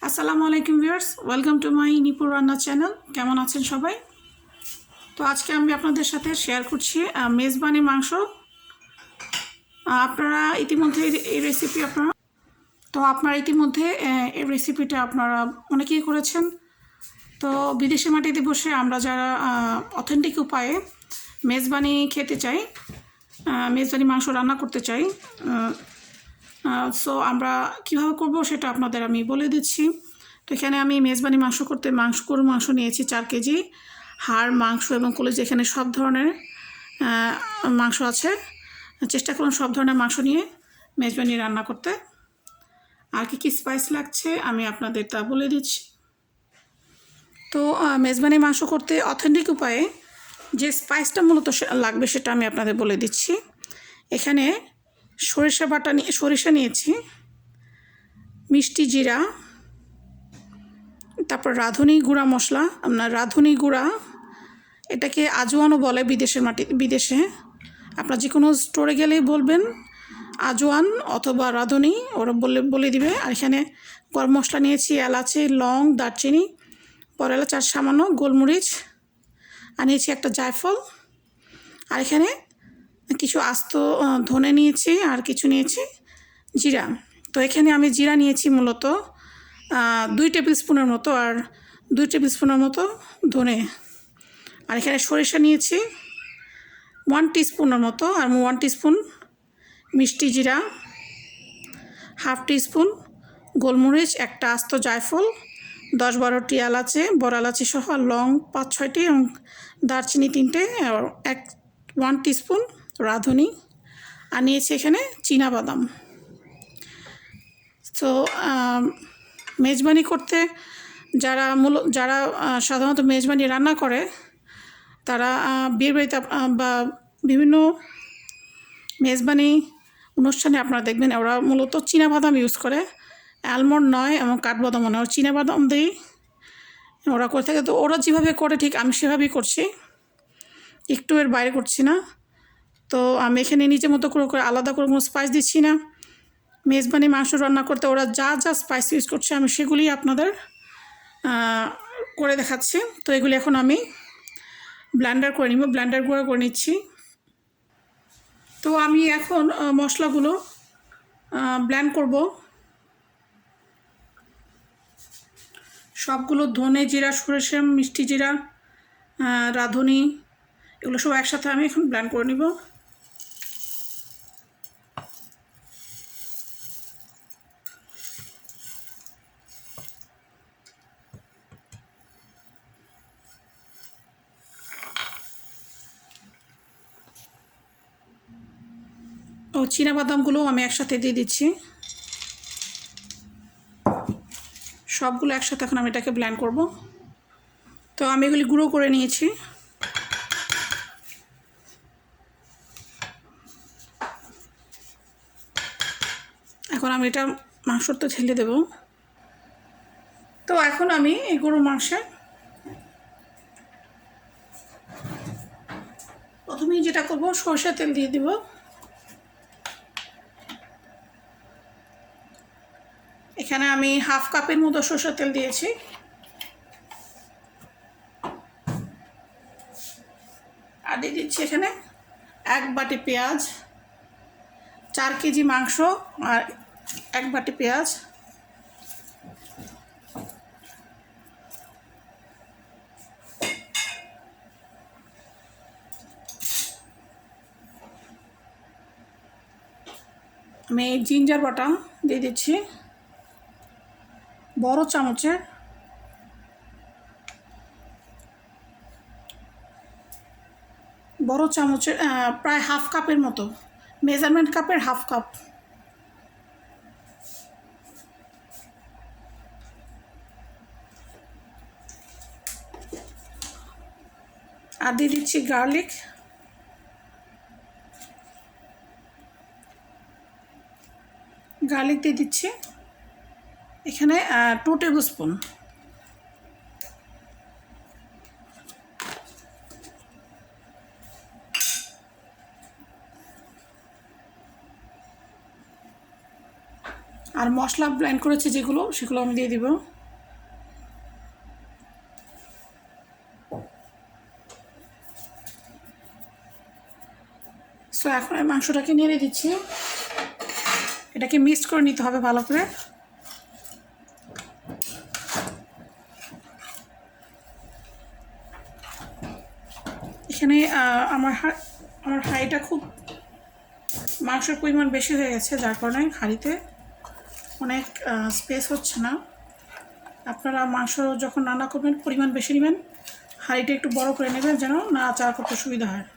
আসসালামু আলাইকুম viewers, welcome to my নিপুর রান্না চ্যানেল। কেমন আছেন সবাই? তো আজকে আমি আপনাদের সাথে শেয়ার করছি মেজবানি মাংস। আপনারা ইতিমধ্যে এই রেসিপি আপনারা ইতিমধ্যে এই রেসিপিটা আপনারা অনেকেই করেছেন। তো বিদেশি মাটিতে বসে আমরা যারা অথেন্টিক উপায়ে মেজবানি খেতে চাই, মেজবানি মাংস রান্না করতে চাই, সো আমরা কীভাবে করব সেটা আপনাদের আমি বলে দিচ্ছি। তো এখানে আমি মেজবানি মাংস করতে গরুর মাংস নিয়েছি 4 কেজি। হাড়, মাংস এবং কলিজা, এখানে সব ধরনের মাংস আছে। চেষ্টা করুন সব ধরনের মাংস নিয়ে মেজবানি রান্না করতে। আর কি স্পাইস লাগছে আমি আপনাদের তা বলে দিচ্ছি। তো মেজবানি মাংস করতে অথেন্টিক উপায়ে যে স্পাইসটা মূলত লাগবে সেটা আমি আপনাদের বলে দিচ্ছি। এখানে সরিষা নিয়েছি, মিষ্টি জিরা, তারপর রাঁধুনি গুঁড়া মশলা, আপনার রাঁধুনি গুঁড়া, এটাকে আজওয়ানও বলে বিদেশে। আপনার যে কোনো স্টোরে গেলেই বলবেন আজওয়ান অথবা রাঁধুনি, ওরা বলে দিবে। আর এখানে গরম মশলা নিয়েছি, এলাচি, লং, দারচিনি, বড় এলাচ আর সামান্য গোলমরিচ, আর নিয়েছি একটা জায়ফল। আর এখানে কিছু আস্ত ধনে নিয়েছি, আর কিছু নিয়েছি জিরা। তো এখানে আমি জিরা নিয়েছি মূলত 2 টেবিল স্পুনের মতো, আর 2 টেবিল স্পুনের মতো ধনে। আর এখানে সরিষা নিয়েছি 1 টিস্পুনের মতো, আর 1 টিস্পুন মিষ্টি জিরা, হাফ টিস্পুন গোলমরিচ, একটা আস্ত জায়ফল, 10-12টি এলাচি, বড় এলাচি সহ, লং 5-6টি, এবং দারচিনি 3টে, আর 1 টিস্পুন রাঁধুনি, আর নিয়েছি এখানে চীনাবাদাম। তো মেজবানি করতে যারা সাধারণত মেজবানি রান্না করে, তারা বিয়েবাড়িতে বা বিভিন্ন মেজবানি অনুষ্ঠানে আপনারা দেখবেন ওরা মূলত চীনাবাদাম ইউজ করে, অ্যালমন্ড নয় এবং কাঠবাদামও নয়, চীনাবাদাম দিয়েই ওরা করে থাকে। তো ওরা যেভাবে করে ঠিক আমি সেভাবেই করছি, একটু এর বাইরে করছি না। তো আমি এখানে নিজের মতো করে আলাদা করে কোনো স্পাইস দিচ্ছি না। মেজবানি মাংস রান্না করতে ওরা যা যা স্পাইস ইউজ করছে আমি সেগুলি আপনাদের করে দেখাচ্ছি। তো এগুলি এখন আমি ব্লেন্ডার করে নিব, ব্লেন্ডার গুঁড়া করে নিচ্ছি। তো আমি এখন মশলাগুলো ব্লেন্ড করব। সবগুলো ধনে, জিরা, সরিষা, মিষ্টি জিরা, রাঁধুনি, এগুলো সব একসাথে আমি এখন ব্লেন্ড করে নিব। ও চীনাবাদামগুলো আমি একসাথে দিয়ে দিচ্ছি। সবগুলো একসাথে এখন আমি এটাকে ব্লেন্ড করব। তো আমি এগুলি গুঁড়ো করে নিয়েছি। এখন আমি এটা মাংসতে ঢেলে দেব। তো এখন আমি এই গরুর মাংসে প্রথমেই যেটা করব, সরষের তেল দিয়ে দিব। এখানে আমি হাফ কাপের মতো সরষের তেল দিয়েছি। আর দিয়ে দিচ্ছি এখানে 1 বাটি পেঁয়াজ, 4 কেজি মাংস আর 1 বাটি পেঁয়াজ। আমি জিঞ্জার বাটা দিয়ে দিচ্ছি বড় চামচের, প্রায় হাফ কাপের মতো, মেজারমেন্ট কাপের হাফ কাপ। আর দিয়ে দিচ্ছি গার্লিক, দিয়ে দিচ্ছি এখানে 2 টেবিল স্পুন। আর মশলা ব্লেন্ড করেছি যেগুলো, সেগুলো আমি দিয়ে দিব। সো এখন এই মাংসটাকে নেড়ে দিচ্ছি। এটাকে মিক্সড করে নিতে হবে ভালো করে। এখানে আমার হাঁড়িটা খুব মাংসের পরিমাণ বেশি হয়ে গেছে, যার কারণে হাঁড়িতে অনেক স্পেস হচ্ছে না। আপনারা মাংস যখন রান্না করবেন পরিমাণ বেশি নেবেন, হাঁড়িটা একটু বড় করে নেবেন যেন নাড়াচাড়া করতে সুবিধা হয়।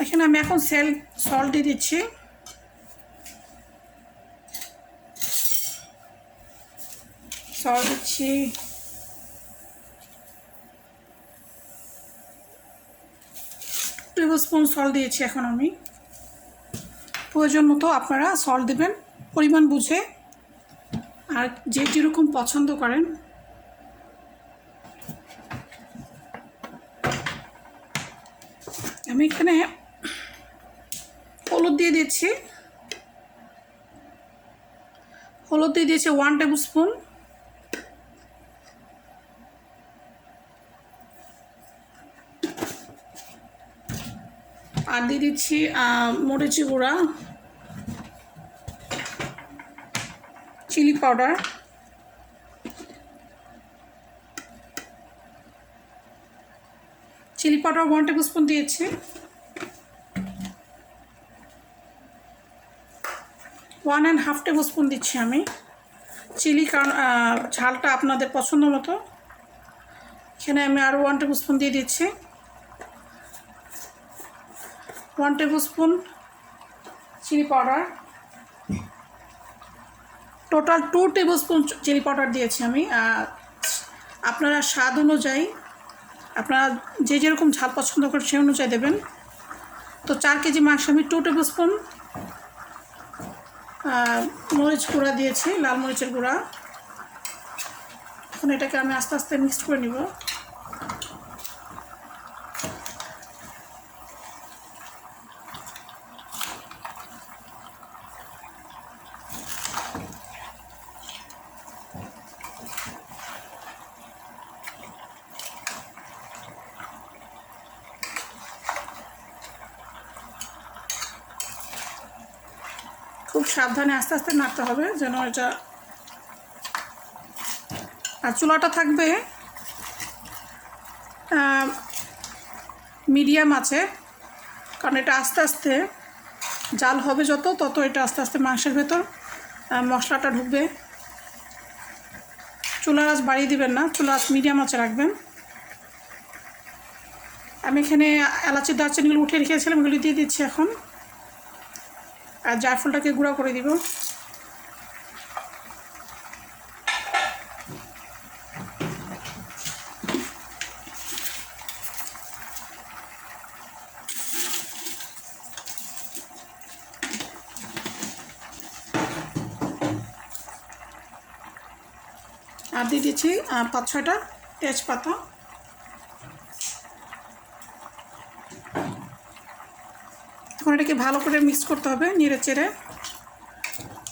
এখানে আমি এখন সল্ট দিয়ে দিচ্ছি। সল্ট দিচ্ছি, 2 টেবিল স্পুন সল্ট দিয়েছি। এখন আমি প্রয়োজন মতো আপনারা সল্ট দেবেন পরিমাণ বুঝে, আর যে যেরকম পছন্দ করেন। আমি এখানে হলুদ দিয়ে দিচ্ছি। হলুদ দিয়ে দিয়েছি 1 টেবিল স্পুন। আর দিয়ে দিচ্ছি মরিচ গুঁড়া, chilli powder, chilli powder 1 tablespoon দিয়েছি। 1.5 টেবিল স্পুন দিচ্ছি আমি চিলি, কারণ ঝালটা আপনাদের পছন্দ মতো। এখানে আমি আরও 1 টেবিল স্পুন দিয়ে দিচ্ছি। 1 tablespoon chilli powder, total 2 tablespoon chilli powder দিয়েছি আমি। আপনারা স্বাদ অনুযায়ী, আপনারা যে যেরকম ঝাল পছন্দ করেন সেই অনুযায়ী দেবেন। তো 4 কেজি মাংস আমি 2 টেবিল স্পুন মরিচ গুঁড়া দিয়েছি, লাল মরিচের গুঁড়া। এখন এটাকে আমি আস্তে আস্তে মিক্স করে নিব। খুব সাবধানে আস্তে আস্তে নাড়তে হবে যেন এটা, আর চুলাটা থাকবে মিডিয়াম আছে, কারণ এটা আস্তে আস্তে জাল হবে তত এটা আস্তে আস্তে মাংসের ভেতর মশলাটা ঢুকবে। চুলার আঁচ বাড়িয়ে দিবেন না, চুলার আঁচ মিডিয়াম আঁচে রাখবেন। আমি এখানে এলাচি দারচিনিগুলো উঠে রেখেছিলাম, এগুলি দিয়ে দিচ্ছি এখন। আর জায়ফলটাকে গুঁড়া করে দিব। আর দিয়ে দিচ্ছি 5-6টা তেজপাতা। এখন এটাকে ভালো করে মিক্স করতে হবে নেড়ে চেড়ে,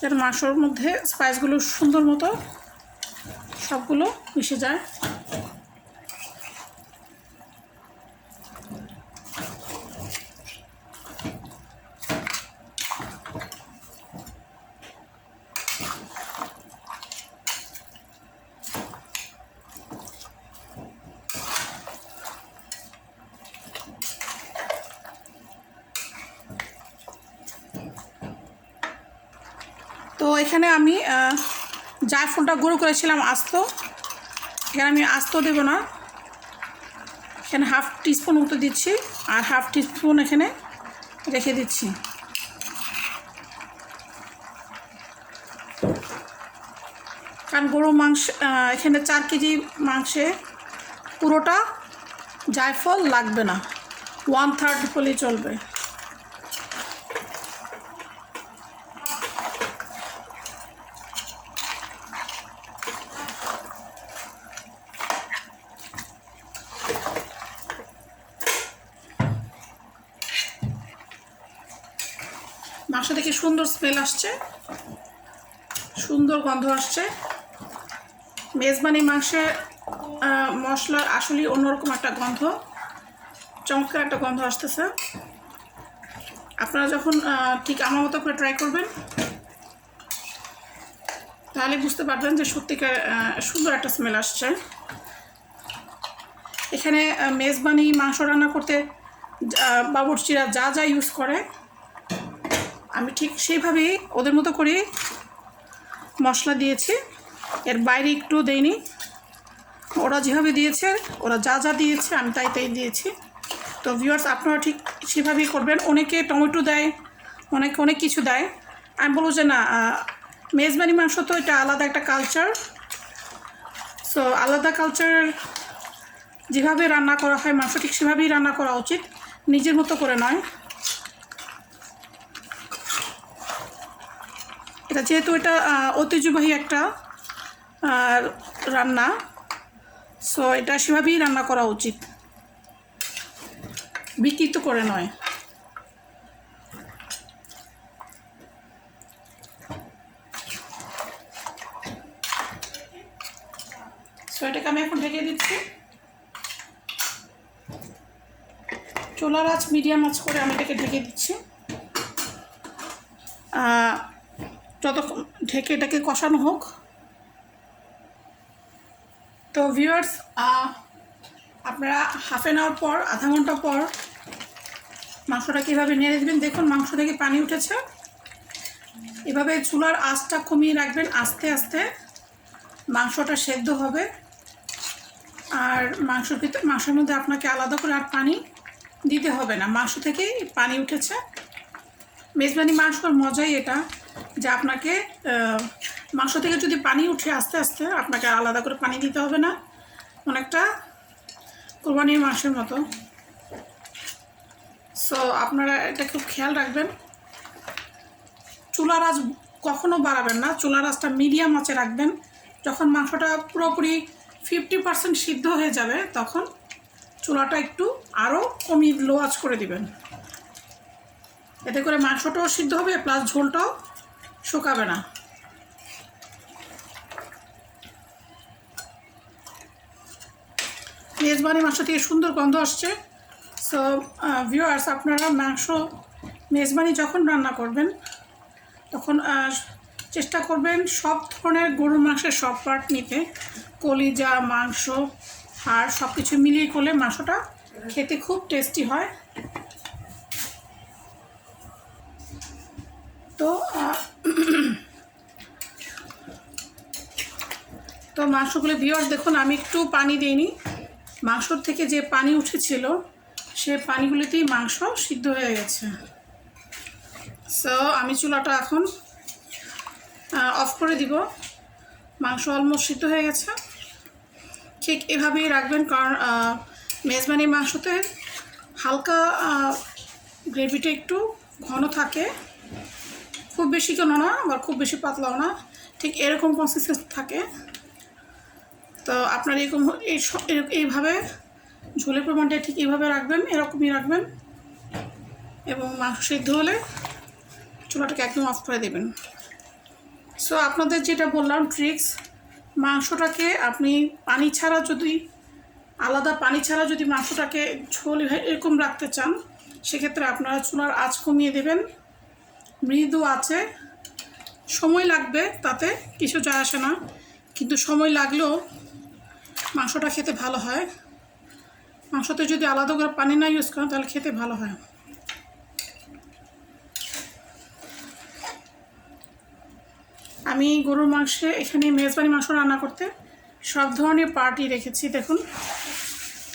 যেন মাংসর মধ্যে স্পাইসগুলো সুন্দর মতো সবগুলো মিশে যায়। তো এখানে আমি জায়ফলটা গুঁড়ো করেছিলাম আস্ত, এখানে আমি আস্ত দেব না, এখানে 1/2 টিস্পুন মতো দিচ্ছি আর 1/2 টিস্পুন এখানে রেখে দিচ্ছি। কারণ গরু মাংস, এখানে 4 কেজি মাংসে পুরোটা জায়ফল লাগবে না, 1/3 হলেই চলবে। মাংস থেকে সুন্দর স্মেল আসছে, সুন্দর গন্ধ আসছে। মেজবানি মাংসের মশলার আসলে অন্যরকম একটা গন্ধ, চমৎকার একটা গন্ধ আসতেছে। আপনারা যখন ঠিক আমার মতো করে ট্রাই করবেন তাহলে বুঝতে পারবেন যে সত্যিকার সুন্দর একটা স্মেল আসছে। এখানে মেজবানি মাংস রান্না করতে বাবুর্চিরা যা যা ইউজ করে আমি ঠিক সেইভাবেই ওদের মতো করে মশলা দিয়েছি, এর বাইরে একটু দেইনি। ওরা যেভাবে দিয়েছে, ওরা যা যা দিয়েছে আমি তাই তাই দিয়েছি। তো ভিউয়ার্স আপনারা ঠিক সেভাবেই করবেন। অনেকে টমেটো দেয়, অনেকে অনেক কিছু দেয়। আমি বলবো যে না, মেজবানি মাংস তো এটা আলাদা একটা কালচার। সো আলাদা কালচার, যেভাবে রান্না করা হয় মাংস ঠিক সেভাবেই রান্না করা উচিত, নিজের মতো করে নয়। এটা যেহেতু এটা ঐতিহ্যবাহী একটা রান্না, সো এটা সেভাবেই রান্না করা উচিত, বিকৃত করে নয়। সো এটাকে আমি এখন ঢেকে দিচ্ছি। চুলার আঁচ মিডিয়াম আঁচ করে আমি এটাকে ঢেকে দিচ্ছি। যতক্ষণ ঢেকে এটাকে কষানো হোক। তো ভিউয়ার্স আপনারা হাফ অ্যান আওয়ার পর, আধা ঘন্টা পর মাংসটা কীভাবে নেড়ে দেবেন। দেখুন মাংস থেকে পানি উঠেছে। এভাবে চুলার আঁচটা কমিয়ে রাখবেন, আস্তে আস্তে মাংসটা সেদ্ধ হবে। আর মাংসের মধ্যে আপনাকে আলাদা করে আর পানি দিতে হবে না, মাংস থেকেই পানি উঠেছে। মেজবানি মাংসর মজাই এটা যে আপনাকে মাংস থেকে যদি পানি উঠে আস্তে আস্তে, আপনাকে আলাদা করে পানি দিতে হবে না, অনেকটা কোরবানির মাংসের মতো। সো আপনারা এটা খুব খেয়াল রাখবেন। চুলার আঁচ কখনো বাড়াবেন না, চুলার আঁচটা মিডিয়াম আঁচে রাখবেন। যখন মাংসটা পুরোপুরি 50% সিদ্ধ হয়ে যাবে তখন চুলাটা একটু আরও কমিয়ে লো আঁচ করে দিবেন। এতে করে মাংসটাও সিদ্ধ হবে, প্লাস ঝোলটাও শুকাবে না। মেজবানি মাংস থেকে সুন্দর গন্ধ আসছে। সো ভিউয়ার্স আপনারা মেজবানি যখন রান্না করবেন তখন চেষ্টা করবেন সব ধরনের গরুর মাংসের সব পার্ট নিতে, কলিজা, মাংস, হাড় সব কিছু মিলিয়ে করলে মাংসটা খেতে খুব টেস্টি হয়। তো মাংসগুলো ভিউয়ার্স দেখুন আমি একটু পানি দিইনি, মাংসর থেকে যে পানি উঠেছিল সে পানিগুলিতেই মাংস সিদ্ধ হয়ে গেছে। সো আমি চুলাটা এখন অফ করে দিব। মাংস অলমোস্ট সিদ্ধ হয়ে গেছে। ঠিক এভাবেই রাখবেন, কারণ মেজবানি মাংসতে হালকা গ্রেভিটা একটু ঘন থাকে, খুব বেশি ঘন না আবার খুব বেশি পাতলাও না, ঠিক এরকম কনসিস্টেন্সি থাকে। তো আপনার এইভাবে ঝোলের পরিমাণটা ঠিক এইভাবে রাখবেন, এরকমই রাখবেন। এবং মাংস সিদ্ধ হলে চুলাটাকে একদম অফ করে দেবেন। সো আপনাদের যেটা বললাম ট্রিক্স, মাংসটাকে আপনি আলাদা পানি ছাড়া যদি মাংসটাকে ঝোল এরকম রাখতে চান, সেক্ষেত্রে আপনারা চুলার আঁচ কমিয়ে দেবেন, মৃদু আছে। সময় লাগবে, তাতে কিছু যায় আসে না, কিন্তু সময় লাগলেও মাংসটা খেতে ভালো হয়। মাংসতে যদি আলাদা করে পানি না ইউজ করেন তাহলে খেতে ভালো হয়। আমি গরুর মাংসে এখানে মেজবানি মাংস রান্না করতে সব ধরনের পার্টই রেখেছি। দেখুন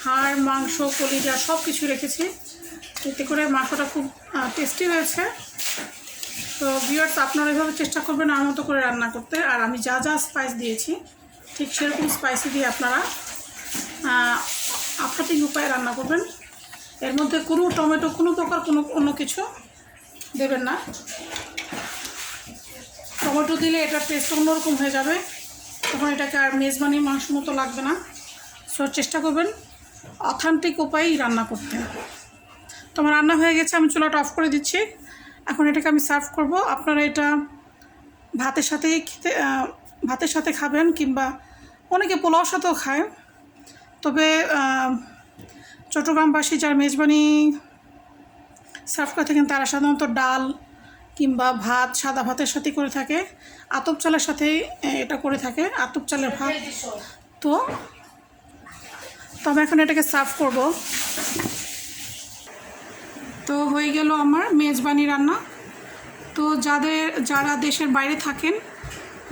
হাড়, মাংস, কলিজা সব কিছু রেখেছি, এতে করে মাংসটা খুব টেস্টি হয়েছে। তো ভিউয়ার্স আপনারা এভাবে চেষ্টা করবেন আমার মতো করে রান্না করতে। আর আমি যা যা স্পাইস দিয়েছি ঠিক সেরকম স্পাইসি দিয়ে আপনারা আফাটিং উপায়ে রান্না করবেন। এর মধ্যে কোনো টমেটো, কোনো প্রকার অন্য কিছু দেবেন না। টমেটো দিলে এটার টেস্ট অন্যরকম হয়ে যাবে, তখন এটাকে আর মেজবানি মাংস মতো লাগবে না। সো চেষ্টা করবেন অথেন্টিক উপায়েই রান্না করতে। তো আমার রান্না হয়ে গেছে, আমি চুলাটা অফ করে দিচ্ছি। এখন এটাকে আমি সার্ভ করব। আপনারা এটা ভাতের সাথে খাবেন, কিংবা অনেকে পোলাওর সাথেও খায়। তবে চট্টগ্রামবাসী যারা মেজবানি সার্ভ করে থাকেন তারা সাধারণত ডাল কিংবা ভাত, সাদা ভাতের সাথে করে থাকে, আতপ চালের সাথে এটা করে থাকে, আতপ চালের ভাত। তো আমি এখন এটাকে সার্ভ করব। তো হয়ে গেল আমার মেজবানি রান্না। তো যারা দেশের বাইরে থাকেন,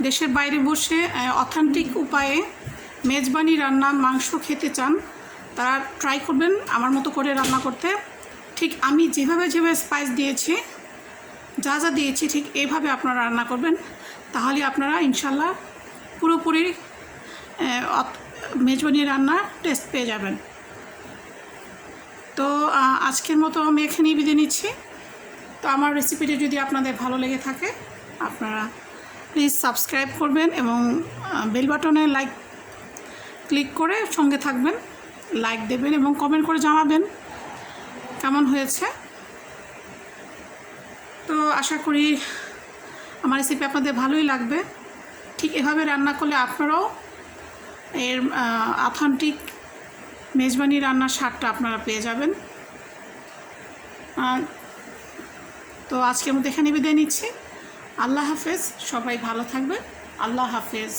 দেশের বাইরে বসে অথেন্টিক উপায়ে মেজবানি রান্না মাংস খেতে চান, তারা ট্রাই করবেন আমার মতো করে রান্না করতে। ঠিক আমি যেভাবে স্পাইস দিয়েছি, যা দিয়েছি, ঠিক এইভাবে আপনারা রান্না করবেন, তাহলে আপনারা ইনশাল্লাহ পুরোপুরি মেজবানি রান্নার টেস্ট পেয়ে যাবেন। তো আজকের মতো আমি এখানেই বিদায় নিচ্ছি। তো আমার রেসিপিটি যদি আপনাদের ভালো লেগে থাকে, আপনারা প্লিজ সাবস্ক্রাইব করবেন এবং বেল বাটনে ক্লিক করে সঙ্গে থাকবেন, লাইক দেবেন এবং কমেন্ট করে জানাবেন কেমন হয়েছে। তো আশা করি আমার রেসিপি আপনাদের ভালোই লাগবে। ঠিক এভাবে রান্না করলে আপনারাও এর অথেন্টিক মেজবানি রান্নার স্বাদটা আপনারা পেয়ে যাবেন। তো আজকের মতো এখানে বিদায় নিচ্ছি। আল্লাহ হাফেজ, সবাই ভালো থাকবেন। আল্লাহ হাফেজ।